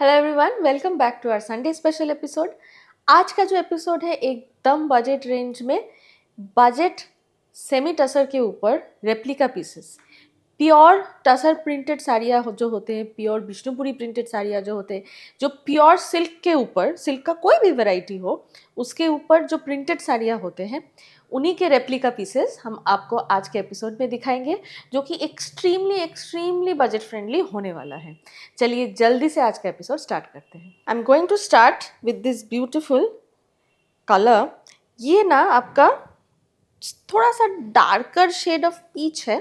Hello everyone, welcome back to our Sunday special episode. आज का जो एपिसोड है एकदम बजट रेंज में, बजट सेमी टसर के ऊपर replica pieces, pure tussar printed साड़ियाँ जो होते हैं, प्योर विष्णुपुरी प्रिंटेड साड़ियाँ जो होते हैं, जो प्योर सिल्क के ऊपर, सिल्क का कोई भी वैरायटी हो उसके ऊपर जो प्रिंटेड साड़ियाँ होते हैं, उन्हीं के रेप्लिका पीसेस हम आपको आज के एपिसोड में दिखाएंगे, जो कि एक्सट्रीमली एक्सट्रीमली बजट फ्रेंडली होने वाला है। चलिए जल्दी से आज का एपिसोड स्टार्ट करते हैं। I am going to start with this beautiful colour. ये ना आपका थोड़ा सा डार्कर शेड ऑफ पीच है,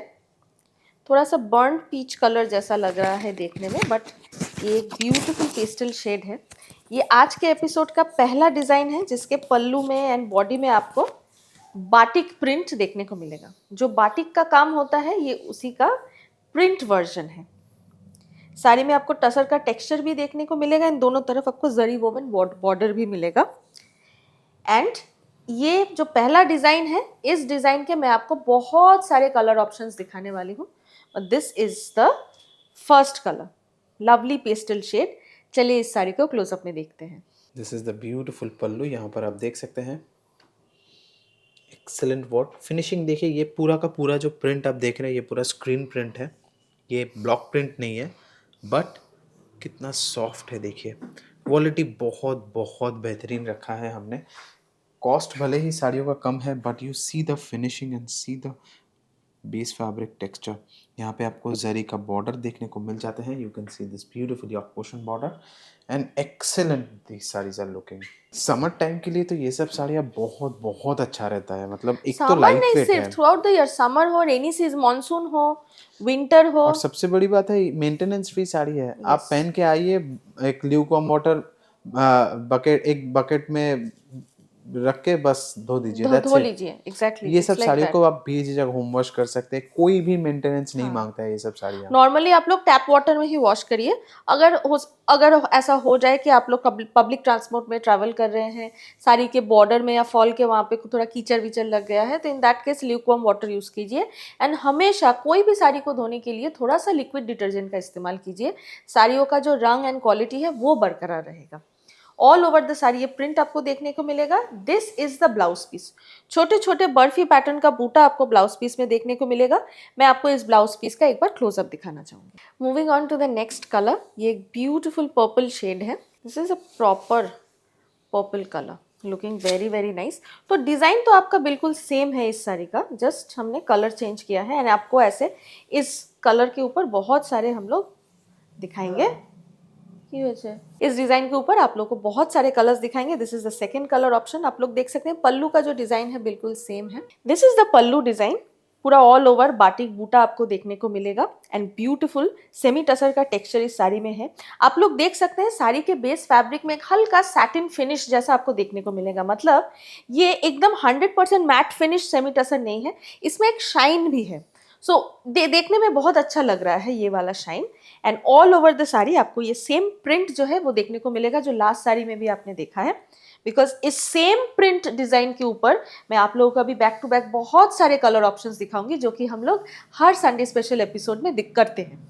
थोड़ा सा बर्न पीच कलर जैसा लग रहा है देखने में, बट ये एक ब्यूटीफुल पेस्टल शेड है। ये आज के एपिसोड का पहला डिज़ाइन है जिसके पल्लू में एंड बॉडी में आपको बाटिक प्रिंट देखने को मिलेगा। जो बाटिक का काम होता है ये उसी का प्रिंट वर्जन है। साड़ी में आपको टसर का टेक्सचर भी देखने को मिलेगा, इन दोनों तरफ आपको जरी वोवन बॉर्डर भी मिलेगा। एंड ये जो पहला डिज़ाइन है, इस डिज़ाइन के मैं आपको बहुत सारे कलर ऑप्शंस दिखाने वाली हूँ। This is the first colour, lovely pastel shade. चलिए इस साड़ी को क्लोजअप में देखते हैं। This is the beautiful pallu. यहाँ पर आप देख सकते हैं एक्सेलेंट वर्क फिनिशिंग। देखिए ये पूरा का पूरा जो प्रिंट आप देख रहे हैं ये पूरा स्क्रीन प्रिंट है, ये ब्लॉक प्रिंट नहीं है। बट कितना सॉफ्ट है, देखिए क्वालिटी बहुत बहुत बेहतरीन रखा है हमने। कॉस्ट भले ही साड़ियों का कम है, but you see the finishing and see the base fabric texture. यहाँ पे आपको जरी का बॉर्डर देखने को मिल जाते हैं। You can see this beautiful yoke portion border and excellent these saris are looking. Summer time के लिए तो ये सब साड़ियाँ बहुत बहुत अच्छा रहता है। मतलब एक तो समर लाइट नहीं, वेट सिर्फ है through out the year, summer हो, रेनी सीजन, मानसून हो, विंटर हो। और सबसे बड़ी बात है मेंटेनेंस फ्री साड़ी है। आप पहन के आइए, एक ल्यूकवार्म वाटर बकेट, एक बकेट में रख के बस धो दीजिए, दैट्स धो इट। लीजिए, एग्जैक्टली, ये सब इट्स लाइक साड़ियों दैट। को आप बेझिझक होम वॉश कर सकते हैं, कोई भी मेंटेनेंस नहीं हाँ, मांगता है ये सब साड़ियाँ। नॉर्मली आप लोग टैप वाटर में ही वॉश करिए। अगर ऐसा हो जाए कि आप लोग पब्लिक ट्रांसपोर्ट में ट्रैवल कर रहे हैं, साड़ी के बॉर्डर में या फॉल के वहाँ पे थोड़ा कीचड़ विचड़ लग गया है, तो in that case lukewarm water use कीजिए। एंड हमेशा कोई भी साड़ी को धोने के लिए थोड़ा सा लिक्विड डिटर्जेंट का इस्तेमाल कीजिए। साड़ियों का जो रंग एंड क्वालिटी है वो बरकरार रहेगा। ऑल ओवर द साड़ी ये प्रिंट आपको देखने को मिलेगा। This is the blouse piece. छोटे छोटे बर्फी पैटर्न का बूटा आपको ब्लाउज पीस में देखने को मिलेगा। मैं आपको इस ब्लाउज पीस का एक बार क्लोजअप दिखाना चाहूंगी। Moving on to the next colour, ये एक ब्यूटिफुल पर्पल शेड है। This is a proper purple colour, looking very very nice. तो डिज़ाइन तो आपका बिल्कुल सेम है इस साड़ी का, जस्ट हमने कलर चेंज किया है। एंड आपको ऐसे इस कलर के ऊपर बहुत सारे हम लोग दिखाएंगे। इस डिजाइन के ऊपर आप लोग को बहुत सारे कलर्स दिखाएंगे। This is the second colour option. आप लोग देख सकते हैं पल्लू का जो डिजाइन है बिल्कुल सेम है। This is the pallu design. पूरा ऑल ओवर बाटिक बूटा आपको देखने को मिलेगा एंड ब्यूटीफुल सेमी टसर का टेक्सचर इस साड़ी में है। आप लोग देख सकते हैं साड़ी के बेस फैब्रिक में एक हल्का सैटिन फिनिश जैसा आपको देखने को मिलेगा। मतलब ये एकदम 100% मैट फिनिश सेमी टसर नहीं है, इसमें एक शाइन भी है। सो देखने में बहुत अच्छा लग रहा है ये वाला shine. And all over the sari आपको ये सेम प्रिंट जो है वो देखने को मिलेगा जो लास्ट साड़ी में भी आपने देखा है। बिकॉज इस सेम प्रिंट डिजाइन के ऊपर मैं आप लोगों को अभी बैक टू बैक बहुत सारे कलर ऑप्शंस दिखाऊंगी, जो कि हम लोग हर संडे स्पेशल एपिसोड में करते हैं।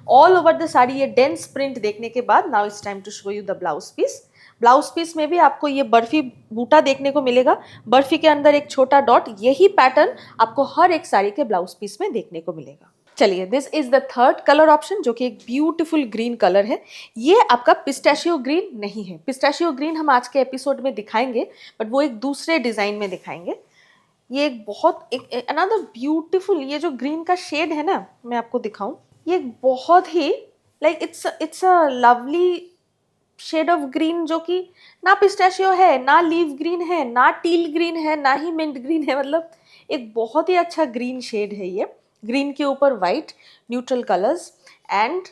ऑल ओवर द साड़ी ये डेंस प्रिंट देखने के बाद now it's time to show you the blouse piece. Blouse piece में भी आपको ये बर्फी बूटा देखने को मिलेगा। बर्फी के अंदर एक छोटा डॉट, यही पैटर्न आपको हर एक साड़ी के ब्लाउज पीस में देखने को मिलेगा। चलिए, this is the third colour option, जो कि एक ब्यूटीफुल ग्रीन कलर है। ये आपका पिस्ताशियो ग्रीन नहीं है। पिस्ताशियो ग्रीन हम आज के एपिसोड में दिखाएंगे, बट वो एक दूसरे डिजाइन में दिखाएंगे। ये एक बहुत एक अनदर ब्यूटीफुल, ये जो ग्रीन का शेड है ना, मैं आपको दिखाऊं, ये एक बहुत ही like it's a lovely shade of green, जो कि ना पिस्ताशियो है, ना लीव ग्रीन है, ना टील ग्रीन है, ना ही मिंट ग्रीन है। मतलब एक बहुत ही अच्छा ग्रीन शेड है ये। ग्रीन के ऊपर वाइट न्यूट्रल कलर्स एंड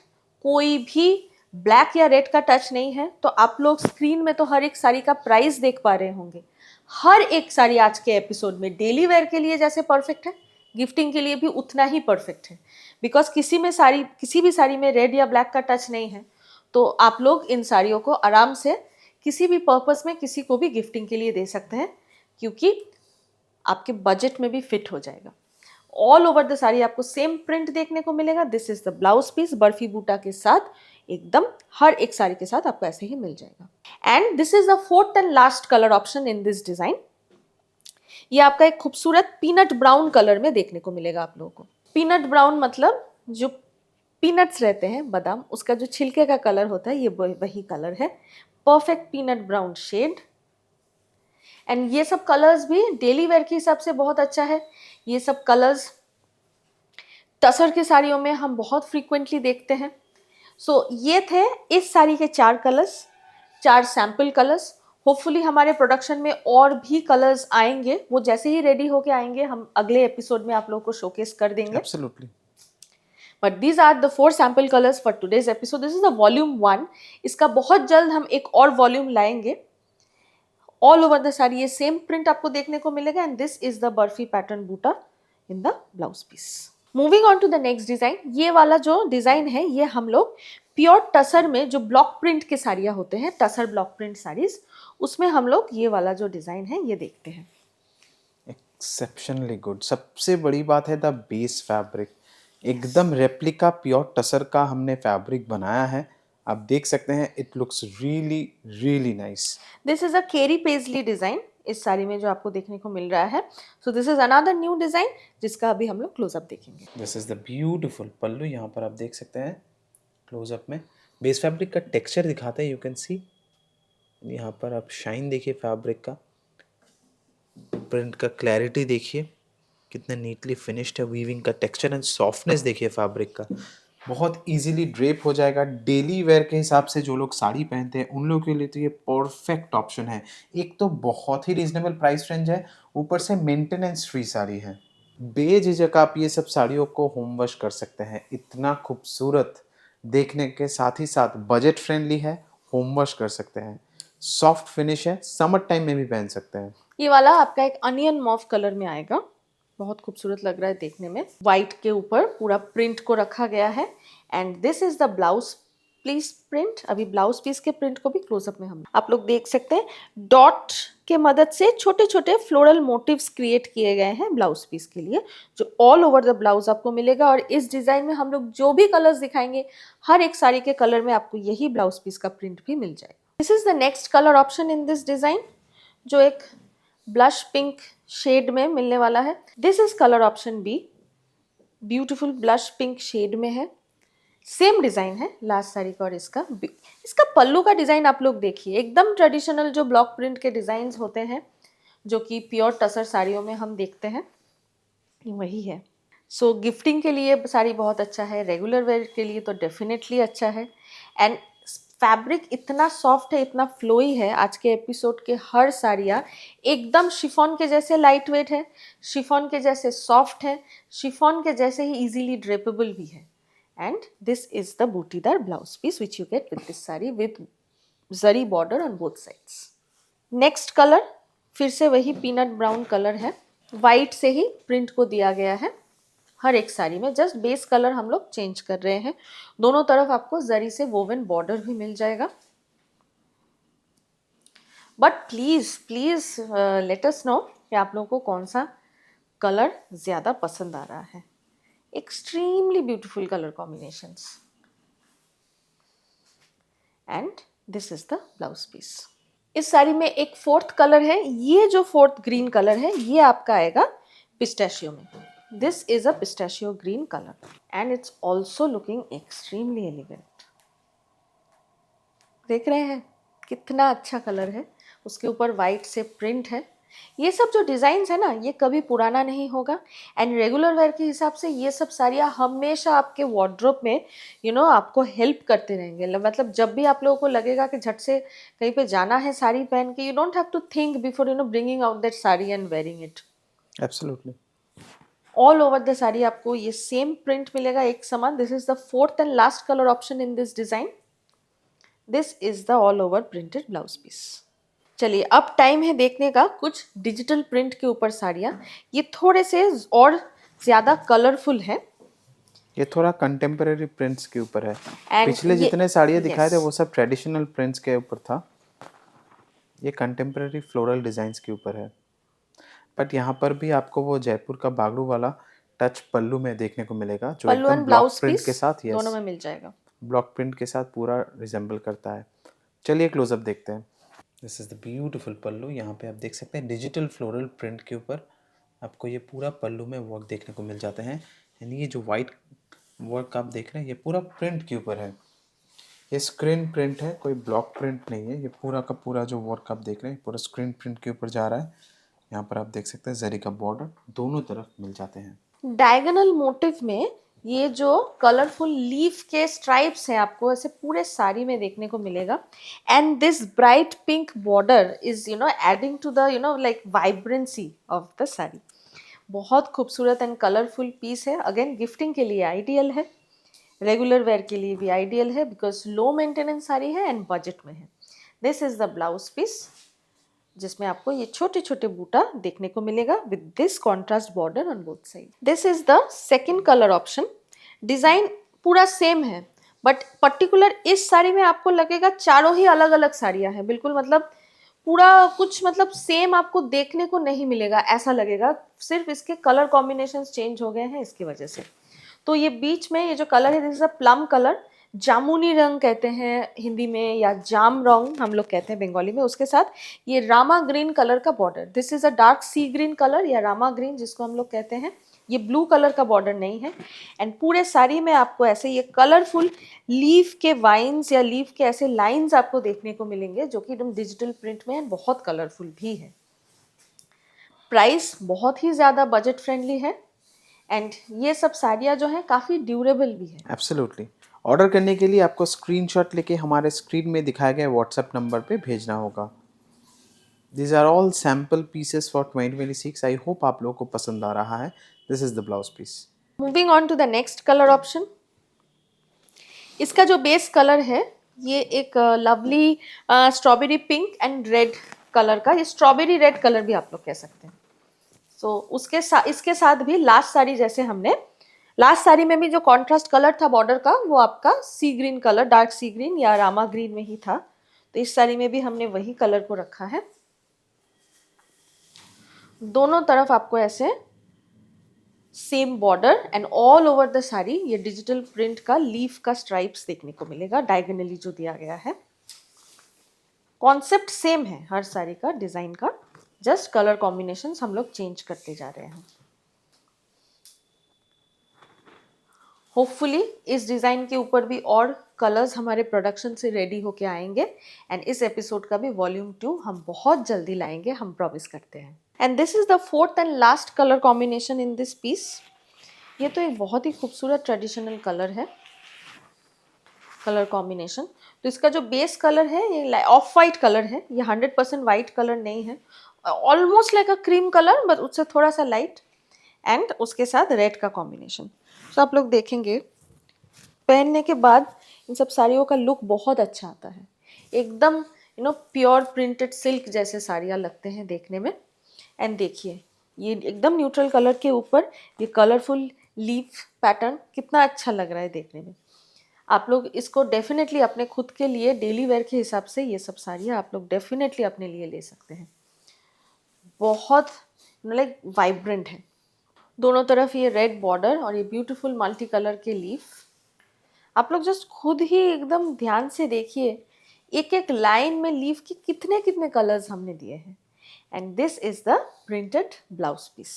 कोई भी ब्लैक या रेड का टच नहीं है। तो आप लोग स्क्रीन में तो हर एक साड़ी का प्राइस देख पा रहे होंगे। हर एक साड़ी आज के एपिसोड में डेली वेयर के लिए जैसे परफेक्ट है, गिफ्टिंग के लिए भी उतना ही परफेक्ट है। बिकॉज किसी भी साड़ी में रेड या ब्लैक का टच नहीं है। तो आप लोग इन साड़ियों को आराम से किसी भी पर्पस में किसी को भी गिफ्टिंग के लिए दे सकते हैं, क्योंकि आपके बजट में भी फिट हो जाएगा। ऑल ओवर द साड़ी आपको सेम प्रिंट देखने को मिलेगा। This is the blouse piece barfi buta के साथ। एकदम हर एक साड़ी के साथ आपको ऐसे ही मिल जाएगा। And this is the fourth and last colour option in this design. ये आपका एक खूबसूरत पीनट ब्राउन कलर में देखने को मिलेगा आप लोगों को। पीनट ब्राउन मतलब जो पीनट्स रहते हैं बादाम, उसका जो छिलके का कलर होता है, ये वही कलर है। Perfect peanut brown shade. And ये सब कलर्स भी डेली वेयर के हिसाब से बहुत अच्छा है। ये सब कलर्स टसर के साड़ियों में हम बहुत फ्रीक्वेंटली देखते हैं। सो ये थे इस साड़ी के 4 कलर्स, 4 सैम्पल कलर्स। होपफुली हमारे प्रोडक्शन में और भी कलर्स आएंगे, वो जैसे ही रेडी होके आएंगे हम अगले एपिसोड में आप लोगों को शोकेस कर देंगे। Absolutely. But these are the 4 sample colours for today's episode. This is the volume 1। इसका बहुत जल्द हम एक और वॉल्यूम लाएंगे। ऑल ओवर द साड़ी ये सेम प्रिंट आपको देखने को मिलेगा। And this is the barfi pattern buta in the blouse piece. Moving on to the next design. ये वाला जो डिजाइन है ये हम लोग प्योर टसर में जो ब्लॉक प्रिंट के साड़ियाँ होते हैं, टसर ब्लॉक प्रिंट साड़ीज, उसमें हम लोग ये वाला जो डिजाइन है ये देखते हैं। Exceptionally good. सबसे बड़ी बात है द बेस फैब्रिक, एकदम रेप्लिका प्योर टसर का हमने फैब्रिक बनाया है। आप देख सकते हैं, it looks really really nice. This is a keri paisley design इस साड़ी में जो आपको देखने को मिल रहा है। So this is another new design जिसका अभी हम लोग क्लोजअप देखेंगे। This is the beautiful pallu, यहाँ पर आप देख सकते हैं क्लोजअप में बेस फैब्रिक का टेक्सचर दिखाते हैं, यू कैन सी। यहाँ पर आप शाइन देखिए फैब्रिक का, प्रिंट का क्लैरिटी देखिए कितने नीटली फिनिश्ड है, वीविंग का टेक्सचर एंड सॉफ्टनेस देखिए फैब्रिक का। बहुत इजीली ड्रेप हो जाएगा। डेली वेयर के हिसाब से जो लोग साड़ी पहनते हैं उन लोगों के लिए तो ये परफेक्ट ऑप्शन है। एक तो बहुत ही रीजनेबल प्राइस रेंज है, ऊपर से मेंटेनेंस फ्री साड़ी है। बेझिझक आप ये सब साड़ियों को होम वॉश कर सकते हैं। इतना खूबसूरत देखने के साथ ही साथ बजट फ्रेंडली है, होम वॉश कर सकते हैं। सॉफ्ट फिनिश है, समर टाइम में भी पहन सकते हैं। ये वाला आपका एक अनियन मॉव कलर में आएगा। बहुत खूबसूरत लग रहा है देखने में। व्हाइट के ऊपर पूरा प्रिंट को रखा गया है। And this is the blouse piece print. अभी ब्लाउज पीस के प्रिंट को भी क्लोजअप में हम आप लोग देख सकते हैं। डॉट के मदद से छोटे छोटे फ्लोरल मोटिव्स क्रिएट किए गए हैं ब्लाउज पीस के लिए, जो ऑल ओवर द ब्लाउज आपको मिलेगा। और इस डिजाइन में हम लोग जो भी कलर्स दिखाएंगे, हर एक साड़ी के कलर में आपको यही ब्लाउज पीस का प्रिंट भी मिल जाएगा। This is the next colour option in this design, जो एक ब्लश पिंक शेड में मिलने वाला है। This is colour option B. Beautiful blush pink shade में है। सेम डिजाइन है लास्ट साड़ी का। और इसका पल्लू का डिजाइन आप लोग देखिए, एकदम ट्रेडिशनल जो ब्लॉक प्रिंट के डिजाइन होते हैं जो कि प्योर टसर साड़ियों में हम देखते हैं, वही है। सो गिफ्टिंग के लिए साड़ी बहुत अच्छा है, रेगुलर वेयर के लिए तो डेफिनेटली अच्छा है। एंड फैब्रिक इतना सॉफ्ट है, इतना फ्लोई है। आज के एपिसोड के हर साड़ियाँ एकदम शिफॉन के जैसे लाइट वेट है, शिफॉन के जैसे सॉफ्ट है, शिफॉन के जैसे ही इजीली ड्रेपेबल भी है। And this is the butidar blouse piece which you get with this sari with zari border on both sides. Next colour फिर से वही पीनट ब्राउन कलर है। वाइट से ही प्रिंट को दिया गया है हर एक साड़ी में। जस्ट बेस कलर हम लोग चेंज कर रहे हैं। दोनों तरफ आपको जरी से वोवन बॉर्डर भी मिल जाएगा। But please please let us know कि आप लोगों को कौन सा कलर ज्यादा पसंद आ रहा है। Extremely beautiful colour combinations. And this is the blouse piece. इस साड़ी में एक फोर्थ कलर है। ये जो फोर्थ ग्रीन कलर है ये आपका आएगा पिस्ताशियो में। This is a pistachio green colour and it's also looking extremely elegant. देख रहे हैं कितना अच्छा कलर है। उसके ऊपर वाइट से प्रिंट है। ये सब जो डिज़ाइंस है ना, ये कभी पुराना नहीं होगा। एंड रेगुलर वेयर के हिसाब से ये सब साड़ियाँ हमेशा आपके वार्डरोब में आपको हेल्प करते रहेंगे। मतलब जब भी आप लोगों को लगेगा कि झट से कहीं पे जाना है साड़ी पहन के, you don't have to think before bringing out that sari and wearing it. Absolutely. All over the sari आपको ये सेम प्रिंट मिलेगा, एक समान। This is the fourth and last colour option in this design. This is the all over printed blouse piece. चलिए अब time है देखने का कुछ डिजिटल प्रिंट के ऊपर साड़ियाँ। ये थोड़े से और ज़्यादा कलरफुल है। ये थोड़ा कंटेम्पररी प्रिंट्स के ऊपर है। And पिछले जितने साड़ियाँ दिखाए थे yes, वो सब ट्रेडिशनल प्रिंट्स के ऊपर था। ये कंटेम्पररी फ्लोरल डिजाइन्स के ऊपर है। बट यहाँ पर भी आपको वो जयपुर का बागड़ू वाला टच पल्लू में देखने को मिलेगा, जो पल्लू एकदम and block blouse print piece के साथ। दोनों में मिल जाएगा। ब्लॉक प्रिंट के साथ पूरा रिजेंबल करता है। चलिए क्लोजअप देखते हैं। This is the beautiful pallu. यहाँ पे आप देख सकते हैं डिजिटल फ्लोरल प्रिंट के ऊपर आपको ये पूरा पल्लू में वर्क देखने को मिल जाते हैं। एंड ये जो वाइट वर्क आप देख रहे हैं ये पूरा प्रिंट के ऊपर है। ये स्क्रीन प्रिंट है, कोई ब्लॉक प्रिंट नहीं है। ये पूरा का पूरा जो वर्क आप देख रहे हैं पूरा स्क्रीन प्रिंट के ऊपर जा रहा है। यहाँ पर आप देख सकते हैं जरी का बॉर्डर दोनों तरफ मिल जाते हैं। डायगोनल मोटिव में ये जो कलरफुल लीफ के स्ट्राइप्स हैं आपको ऐसे पूरे साड़ी में देखने को मिलेगा। And this bright pink border is adding to the like vibrancy of the sari. बहुत खूबसूरत एंड कलरफुल पीस है। अगेन गिफ्टिंग के लिए आइडियल है, रेगुलर वेयर के लिए भी आइडियल है बिकॉज लो मेंटेनेंस साड़ी है एंड बजट में है। This is the blouse piece जिसमें आपको ये छोटे छोटे बूटा देखने को मिलेगा with this contrast border on both side. This is the second colour option. Design पूरा सेम है बट पर्टिकुलर इस साड़ी में आपको लगेगा चारों ही अलग अलग साड़ियां हैं बिल्कुल, मतलब पूरा कुछ मतलब सेम आपको देखने को नहीं मिलेगा, ऐसा लगेगा। सिर्फ इसके कलर कॉम्बिनेशन चेंज हो गए हैं इसकी वजह से। तो ये बीच में ये जो कलर है this is a plum colour, जामुनी रंग कहते हैं हिंदी में या जाम रंग हम लोग कहते हैं बंगाली में। उसके साथ ये रामा ग्रीन कलर का border, this is a dark sea green colour या रामा ग्रीन जिसको हम लोग कहते हैं। ये ब्लू कलर का बॉर्डर नहीं है। एंड पूरे साड़ी में आपको ऐसे ये कलरफुल लीफ के वाइन्स या लीफ के ऐसे लाइंस आपको देखने को मिलेंगे जो कि एकदम डिजिटल प्रिंट में एंड बहुत कलरफुल भी है। प्राइस बहुत ही ज़्यादा बजट फ्रेंडली है एंड ये सब साड़ियाँ जो हैं काफ़ी ड्यूरेबल भी है। एब्सोल्युटली। ऑर्डर करने के लिए आपको स्क्रीनशॉट लेके हमारे स्क्रीन में दिखाए गए व्हाट्सएप नंबर पे भेजना होगा। These are all sample pieces for 2026. I hope आप लोगों को पसंद आ रहा है। This is the blouse piece. Moving on to the next colour option. इसका जो बेस कलर है ये एक lovely strawberry pink and red colour का, ये स्ट्रॉबेरी रेड कलर भी आप लोग कह सकते हैं। सो उसके साथ इसके साथ भी लास्ट साड़ी जैसे हमने लास्ट साड़ी में भी जो कॉन्ट्रास्ट कलर था बॉर्डर का वो आपका सी green colour, dark sea green या रामा ग्रीन में ही था। तो इस साड़ी में भी हमने वही कलर को रखा है। दोनों तरफ आपको ऐसे same border and all over the sari ये डिजिटल प्रिंट का लीफ का स्ट्राइप्स देखने को मिलेगा डायगोनली जो दिया गया है। कॉन्सेप्ट सेम है हर साड़ी का, डिजाइन का, जस्ट कलर कॉम्बिनेशंस हम लोग चेंज करते जा रहे हैं। होपफुली इस डिज़ाइन के ऊपर भी और कलर्स हमारे प्रोडक्शन से रेडी होके आएंगे एंड इस एपिसोड का भी वॉल्यूम 2 हम बहुत जल्दी लाएंगे, हम प्रॉमिस करते हैं। And this is the fourth and last colour combination in this piece. ये तो एक बहुत ही खूबसूरत ट्रेडिशनल कलर है, कलर कॉम्बिनेशन। तो इसका जो बेस कलर है ये ऑफ वाइट कलर है, ये 100% वाइट कलर नहीं है, almost like a cream colour but उससे थोड़ा सा लाइट एंड उसके साथ रेड का कॉम्बिनेशन। तो आप लोग देखेंगे पहनने के बाद इन सब साड़ियों का लुक बहुत अच्छा आता है, एकदम प्योर प्रिंटेड सिल्क जैसे साड़ियाँ लगते हैं देखने में। एंड देखिए ये एकदम न्यूट्रल कलर के ऊपर ये कलरफुल लीफ पैटर्न कितना अच्छा लग रहा है देखने में। आप लोग इसको डेफिनेटली अपने खुद के लिए डेली वेयर के हिसाब से ये सब साड़ियाँ आप लोग डेफिनेटली अपने लिए ले सकते हैं। बहुत लाइक वाइब्रेंट है, दोनों तरफ ये रेड बॉर्डर और ये ब्यूटीफुल मल्टी कलर के लीफ। आप लोग जस्ट खुद ही एकदम ध्यान से देखिए एक एक लाइन में लीफ के कितने कितने कलर्स हमने दिए हैं। And this is the printed blouse piece.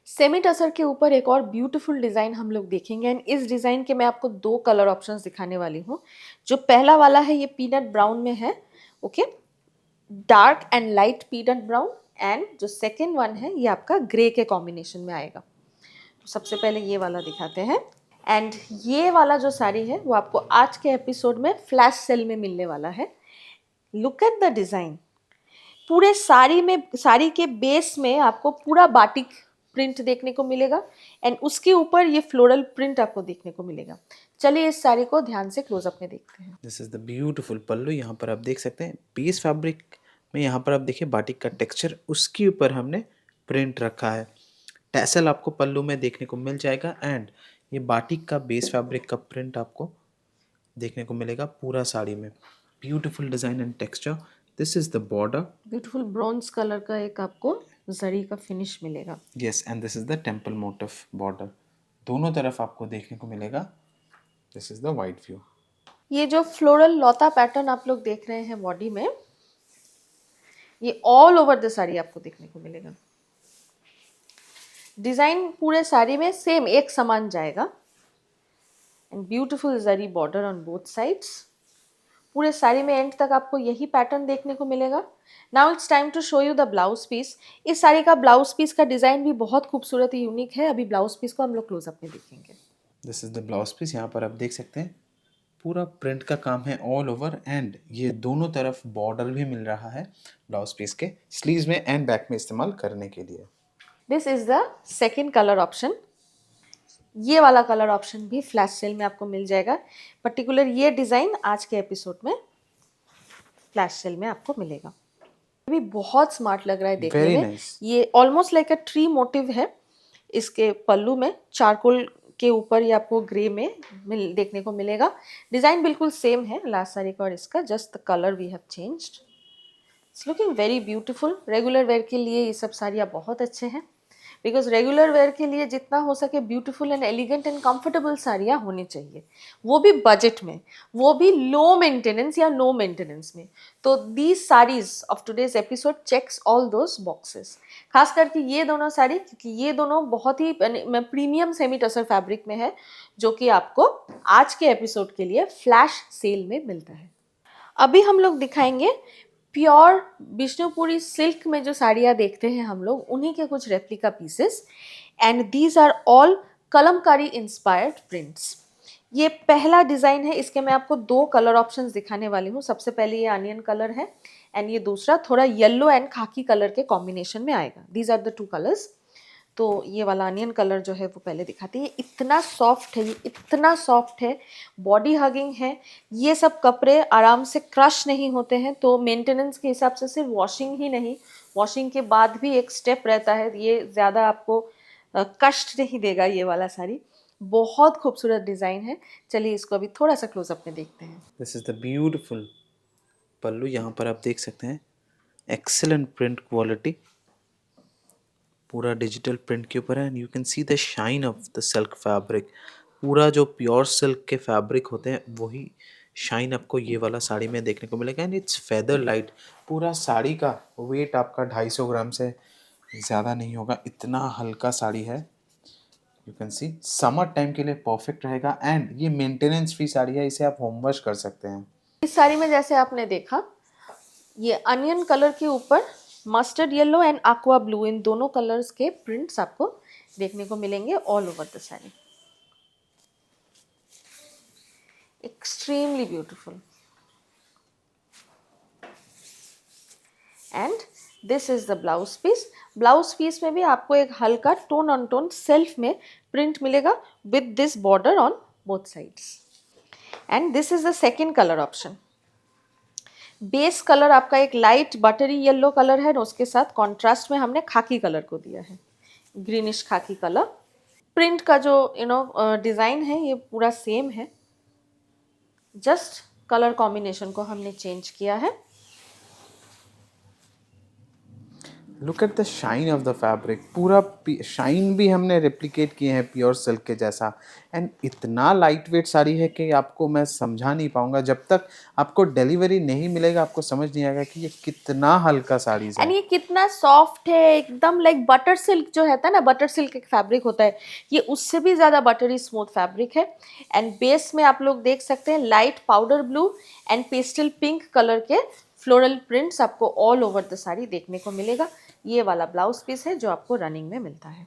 Semi tussar के ऊपर एक और ब्यूटीफुल डिज़ाइन हम लोग देखेंगे एंड इस डिज़ाइन के मैं आपको 2 कलर ऑप्शंस दिखाने वाली हूँ। जो पहला वाला है ये पीनट ब्राउन में है, okay, dark and light peanut brown. And जो सेकेंड वन है ये आपका ग्रे के कॉम्बिनेशन में आएगा। तो सबसे पहले ये वाला दिखाते हैं। एंड ये वाला जो साड़ी है वो आपको आज के एपिसोड में फ्लैश सेल में मिलने वाला है। लुक एट द डिज़ाइन, पूरे साड़ी के बेस में आपको पूरा बाटिक प्रिंट देखने को मिलेगा एंड उसके ऊपर ये फ्लोरल प्रिंट आपको देखने को मिलेगा। चलिए इस साड़ी को ध्यान से क्लोजअप में देखते हैं। This is the beautiful pallu. यहाँ पर आप देख सकते हैं पीस फैब्रिक में, यहाँ पर आप देखिए बाटिक का टेक्सचर, उसके ऊपर हमने प्रिंट रखा है। टैसल आपको पल्लू में देखने को मिल जाएगा एंड ये बाटिक का बेस फैब्रिक का प्रिंट आपको देखने को मिलेगा पूरा साड़ी में। Beautiful design and texture. This is the border, beautiful bronze colour का एक आपको जरी का फिनिश मिलेगा। Yes, and this is the temple motif border. दोनों तरफ आपको देखने को मिलेगा। This is the white view. ये जो फ्लोरल लौता पैटर्न आप लोग देख रहे हैं बॉडी में, ये ऑल ओवर द साड़ी आपको देखने को मिलेगा। डिजाइन पूरे साड़ी में सेम एक समान जाएगा and beautiful zari border on both sides. पूरे साड़ी में एंड तक आपको यही पैटर्न देखने को मिलेगा। Now it's time to show you the blouse piece. इस साड़ी का ब्लाउज पीस का डिजाइन भी बहुत खूबसूरत यूनिक है। अभी ब्लाउज पीस को हम लोग क्लोजअप में देखेंगे। This is the blouse piece. यहाँ पर आप देख सकते हैं पूरा प्रिंट का काम है ऑल ओवर, एंड ये दोनों तरफ बॉर्डर भी मिल रहा है ब्लाउज पीस के स्लीव्स में एंड बैक में इस्तेमाल करने के लिए। This is the second colour option. ये वाला कलर ऑप्शन भी फ्लैश सेल में आपको मिल जाएगा। पर्टिकुलर ये डिजाइन आज के एपिसोड में फ्लैश सेल में आपको मिलेगा। ये भी बहुत स्मार्ट लग रहा है देखने Very में। nice. ये almost like a tree motive है। इसके पल्लू में चारकोल के ऊपर ये आपको ग्रे में देखने को मिलेगा। डिजाइन बिल्कुल सेम है लास्ट साड़ी का और इसका, just the colour we have changed. It's looking very beautiful. Regular wear के लिए ये सब साड़ियाँ बहुत अच्छे हैं, बिकॉज रेगुलर वेयर के लिए जितना हो सके beautiful and elegant and comfortable साड़ियाँ होनी चाहिए, वो भी बजट में, वो भी लो मेंटेनेंस या नो मेंटेनेंस में। तो these saris of today's episode checks all those boxes. खास करके ये दोनों साड़ी, क्योंकि ये दोनों बहुत ही प्रीमियम सेमी टसर फैब्रिक में है, जो कि आपको आज के एपिसोड के लिए फ्लैश सेल में मिलता है। अभी हम लोग दिखाएंगे प्योर विष्णुपुरी सिल्क में जो साड़ियाँ देखते हैं हम लोग, उन्हीं के कुछ replica pieces, and these are all Kalamkari inspired prints. ये पहला डिज़ाइन है। इसके मैं आपको दो कलर ऑप्शंस दिखाने वाली हूँ। सबसे पहले ये अनियन कलर है एंड ये दूसरा थोड़ा येलो एंड खाकी कलर के कॉम्बिनेशन में आएगा। These are the two colours. तो ये वाला अनियन कलर जो है वो पहले दिखाती है। इतना सॉफ्ट है, ये इतना सॉफ्ट है, बॉडी हगिंग है। ये सब कपड़े आराम से क्रश नहीं होते हैं। तो मेंटेनेंस के हिसाब से सिर्फ वॉशिंग ही नहीं, वॉशिंग के बाद भी एक स्टेप रहता है। ये ज़्यादा आपको कष्ट नहीं देगा ये वाला साड़ी। बहुत खूबसूरत डिज़ाइन है। चलिए इसको अभी थोड़ा सा क्लोजअप में देखते हैं। This is the beautiful pallu. यहाँ पर आप देख सकते हैं एक्सेलेंट प्रिंट क्वालिटी, पूरा डिजिटल प्रिंट के ऊपर है and you can see the shine of the silk fabric. पूरा जो प्योर सिल्क के फैब्रिक होते हैं वही शाइन आपको ये वाला साड़ी में देखने को मिलेगा एंड इट्स फेदर लाइट। पूरा साड़ी का वेट आपका 250 ग्राम से ज़्यादा नहीं होगा, इतना हल्का साड़ी है। You can C summer time के लिए परफेक्ट रहेगा एंड ये मेंटेनेंस फ्री साड़ी है, इसे आप होम वॉश कर सकते हैं। इस साड़ी में जैसे आपने देखा, ये अनियन कलर के ऊपर mustard yellow and aqua blue, इन दोनों कलर्स के प्रिंट्स आपको देखने को मिलेंगे all over the sari. Extremely beautiful. And this is the blouse piece. Blouse piece में भी आपको एक हल्का टोन ऑन टोन सेल्फ में प्रिंट मिलेगा with this border on both sides. And this is the second colour option. Base colour आपका एक light buttery yellow colour है, उसके साथ कॉन्ट्रास्ट में हमने खाकी कलर को दिया है, ग्रीनिश खाकी कलर। प्रिंट का जो डिज़ाइन है ये पूरा सेम है, जस्ट कलर कॉम्बिनेशन को हमने चेंज किया है। Look at the shine of the fabric. पूरा शाइन भी हमने रेप्लिकेट किए हैं प्योर सिल्क के जैसा एंड इतना लाइट वेट साड़ी है कि आपको मैं समझा नहीं पाऊंगा। जब तक आपको डिलीवरी नहीं मिलेगा आपको समझ नहीं आएगा कि ये कितना हल्का साड़ी है। एंड ये कितना सॉफ्ट है, एकदम लाइक बटर सिल्क जो रहता है ना, बटर सिल्क एक फैब्रिक होता है, ये उससे भी ज़्यादा बटरी स्मूथ फैब्रिक है। एंड बेस में आप लोग देख सकते हैं light powder blue and pastel pink colour के फ्लोरल प्रिंट्स आपको ऑल ओवर द साड़ी देखने को मिलेगा। ये वाला ब्लाउज पीस है जो आपको रनिंग में मिलता है।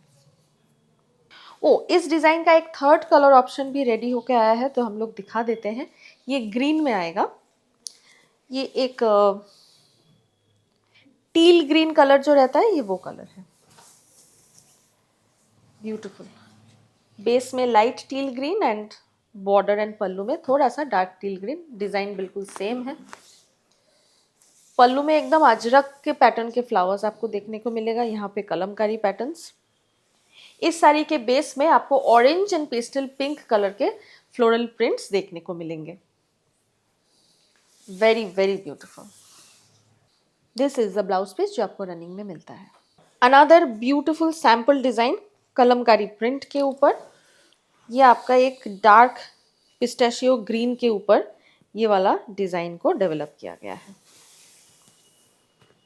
इस डिज़ाइन का एक थर्ड कलर ऑप्शन भी रेडी होके आया है, तो हम लोग दिखा देते हैं। ये ग्रीन में आएगा। ये एक टील ग्रीन कलर जो रहता है, ये वो कलर है। ब्यूटीफुल। बेस में light teal green and border and pallu में थोड़ा सा डार्क टील ग्रीन। डिज़ाइन बिल्कुल सेम है। पल्लू में एकदम अजरक के पैटर्न के फ्लावर्स आपको देखने को मिलेगा, यहाँ पे कलमकारी पैटर्न्स। इस साड़ी के बेस में आपको orange and pastel pink colour के फ्लोरल प्रिंट्स देखने को मिलेंगे। Very very beautiful. This is the blouse piece जो आपको रनिंग में मिलता है। Another beautiful sample design Kalamkari print के ऊपर। ये आपका एक डार्क पिस्ताशियो ग्रीन के ऊपर ये वाला डिज़ाइन को डेवलप किया गया है।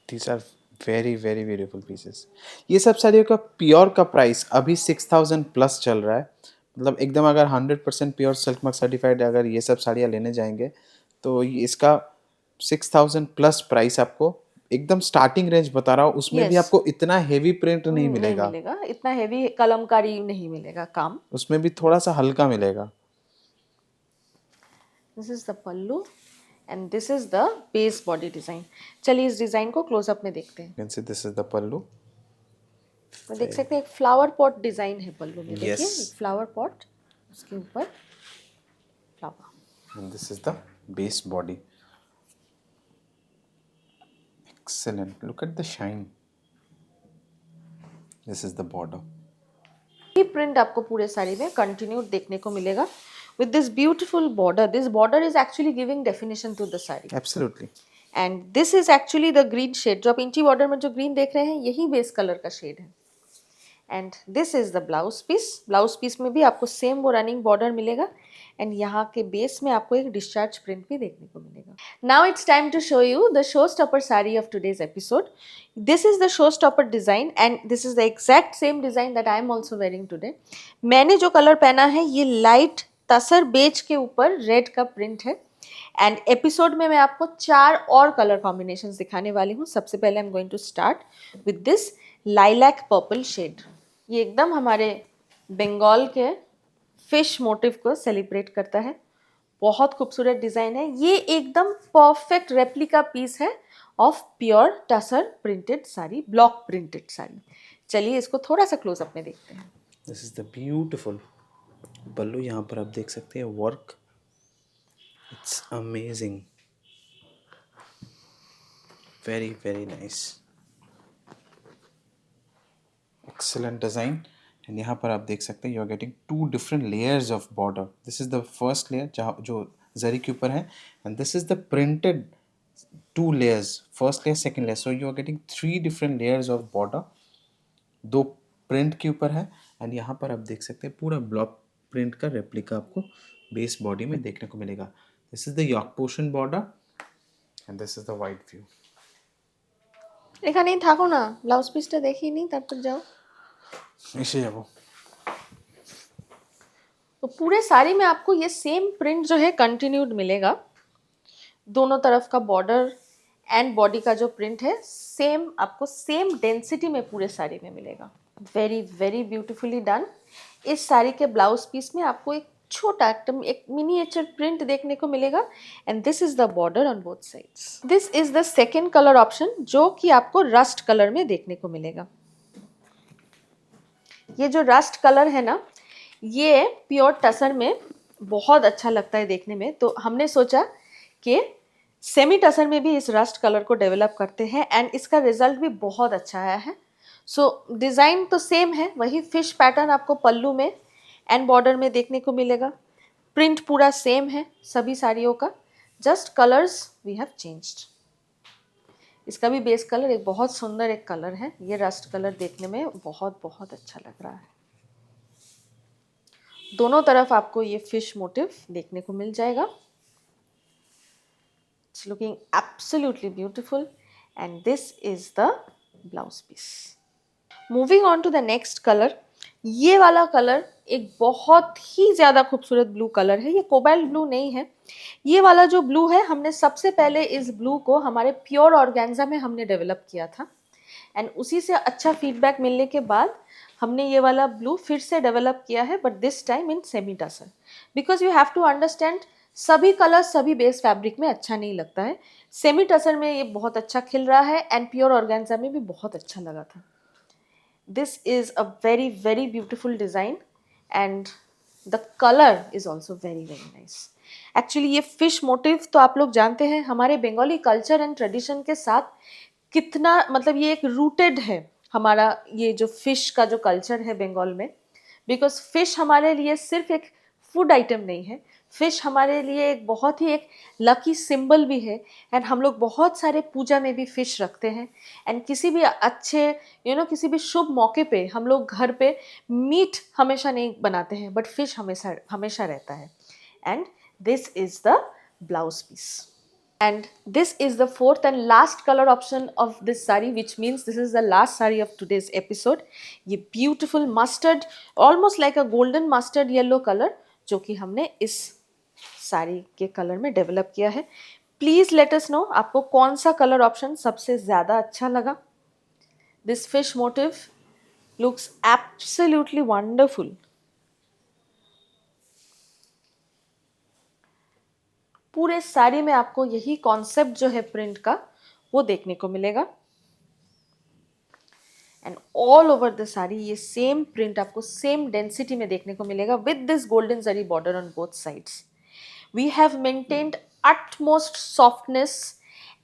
These are very very beautiful pieces. ये सब साड़ियों का प्योर का प्राइस अभी 6000 प्लस चल रहा है। मतलब एकदम अगर 100% प्योर सिल्क मार्क सर्टिफाइड अगर ये सब साड़ियाँ लेने जाएंगे तो इसका 6000 प्लस प्राइस आपको एकदम स्टार्टिंग रेंज बता रहा हूँ, उसमें भी यस, आपको इतना हेवी प्रिंट नहीं नहीं मिलेगा, मिलेगा, इतना हेवी कलमकारी नहीं मिलेगा काम। उसमें भी थोड़ा सा हल्का मिलेगा। This is the pallu and this is the base body design. चलिए इस डिजाइन को क्लोजअप में देखते हैं। You can see this is the pallu. तो देख सकते हैं एक फ्लावर पॉट डिजाइन है पल्लू में। देखिए Yes. एक फ्लावर पॉट, उसके ऊपर flower. And this is the base body. Excellent. Look at the shine. This is the border. ये प्रिंट आपको पूरे साड़ी में कंटिन्यू देखने को मिलेगा with this beautiful border. This border is actually giving definition to the sari Absolutely. And this is actually the green shade. जो आप इंची बॉर्डर में जो ग्रीन देख रहे हैं यही बेस कलर का शेड है। And this is the blouse piece. Blouse piece में भी आपको सेम वो रनिंग बॉर्डर मिलेगा एंड यहाँ के बेस में आपको एक डिस्चार्ज प्रिंट भी देखने को मिलेगा। Now it's time to show you the showstopper sari of today's episode. This is the showstopper design and this is the exact same design that I am also wearing today. मैंने जो colour पहना है ये light तसर beige के ऊपर red का print है and episode में मैं आपको 4 और कलर कॉम्बिनेशंस दिखाने वाली हूँ। सबसे पहले I am going to start with this lilac purple shade. ये एकदम हमारे बंगाल के फिश मोटिव को सेलिब्रेट करता है। बहुत खूबसूरत डिज़ाइन है। ये एकदम परफेक्ट रेप्लिका पीस है of pure tussar printed sari, block printed sari. चलिए इसको थोड़ा सा क्लोजअप में देखते हैं। This is the beautiful पल्लू। यहाँ पर आप देख सकते हैं work, it's amazing, very very nice, excellent design. And यहाँ पर आप देख सकते हैं you are getting 2 different layers of border. This is the first layer जहाँ जो जरी के ऊपर है and this is the printed 2 layers, first layer second layer, so you are getting 3 different layers of border, 2 print के ऊपर है। And यहाँ पर आप देख सकते हैं पूरा ब्लॉक प्रिंट का रेप्लिका आपको बेस बॉडी में देखने को मिलेगा। This is the yoke portion border and this is the white view. এখানেই থাকো না, ব্লাউজ পিসটা দেখিয়ে নিই তারপর যাও। এসে যাবো। तो पूरे साड़ी में आपको ये सेम प्रिंट जो है कंटिन्यूड मिलेगा। दोनों तरफ का बॉर्डर एंड बॉडी का जो प्रिंट है सेम आपको सेम डेंसिटी में पूरे साड़ी में मिलेगा। Very very beautifully done. इस साड़ी के ब्लाउज पीस में आपको एक छोटा एकदम एक मिनिएचर प्रिंट देखने को मिलेगा and this is the border on both sides. This is the second colour option जो कि आपको रस्ट कलर में देखने को मिलेगा। ये जो रस्ट कलर है ना, ये प्योर टसर में बहुत अच्छा लगता है देखने में, तो हमने सोचा कि सेमी टसर में भी इस रस्ट कलर को डेवलप करते हैं एंड इसका रिजल्ट भी बहुत अच्छा आया है। सो डिज़ाइन तो सेम है, वही फिश पैटर्न आपको पल्लू में एंड बॉर्डर में देखने को मिलेगा। प्रिंट पूरा सेम है सभी साड़ियों का, just colours we have changed. इसका भी बेस कलर एक बहुत सुंदर एक कलर है। ये रस्ट कलर देखने में बहुत बहुत अच्छा लग रहा है। दोनों तरफ आपको ये फिश मोटिव देखने को मिल जाएगा। It's looking absolutely beautiful and this is the blouse piece. Moving on to the next colour. ये वाला कलर एक बहुत ही ज़्यादा खूबसूरत ब्लू कलर है। ये कोबाल्ट ब्लू नहीं है, ये वाला जो ब्लू है हमने सबसे पहले इस ब्लू को हमारे प्योर ऑर्गेन्जा में हमने डेवलप किया था एंड उसी से अच्छा फीडबैक मिलने के बाद हमने ये वाला ब्लू फिर से डेवलप किया है, but this time in semi tussar. Because you have to understand सभी कलर सभी बेस फैब्रिक में अच्छा नहीं लगता है। सेमी टसर में ये बहुत अच्छा खिल रहा है एंड प्योर ऑर्गेन्जा में भी बहुत अच्छा लगा था। This is a very very beautiful design and the color is also very very nice. Actually ये fish motif तो आप लोग जानते हैं हमारे बंगाली culture and tradition के साथ कितना, मतलब ये एक rooted है हमारा ये जो fish का जो culture है बंगाल में। because fish हमारे लिए सिर्फ एक फूड आइटम नहीं है, फिश हमारे लिए एक बहुत ही एक लकी सिंबल भी है एंड हम लोग बहुत सारे पूजा में भी फिश रखते हैं एंड किसी भी अच्छे किसी भी शुभ मौके पे हम लोग घर पे मीट हमेशा नहीं बनाते हैं बट फिश हमेशा हमेशा रहता है। And this is the blouse piece. And this is the fourth and last color option of this sari, which means this is the last sari of today's episode. ये beautiful mustard, almost like a golden mustard yellow color, जो कि हमने इस साड़ी के colour में develop किया है. Please let us know आपको कौन सा कलर ऑप्शन सबसे ज्यादा अच्छा लगा. This fish motive looks absolutely wonderful. पूरे साड़ी में आपको यही कॉन्सेप्ट जो है प्रिंट का वो देखने को मिलेगा. And all over the sari ये सेम प्रिंट आपको सेम डेंसिटी में देखने को मिलेगा with this golden zari border on both sides. We have maintained utmost softness,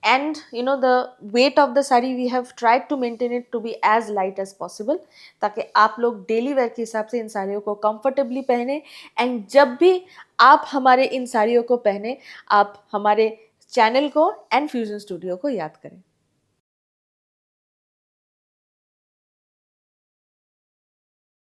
and the weight of the sari we have tried to maintain it to be as light as possible, ताकि आप लोग daily wear के हिसाब से इन साड़ियों को comfortably पहने. And जब भी आप हमारे इन साड़ियों को पहने आप हमारे चैनल को एंड फ्यूजन स्टूडियो को याद करें.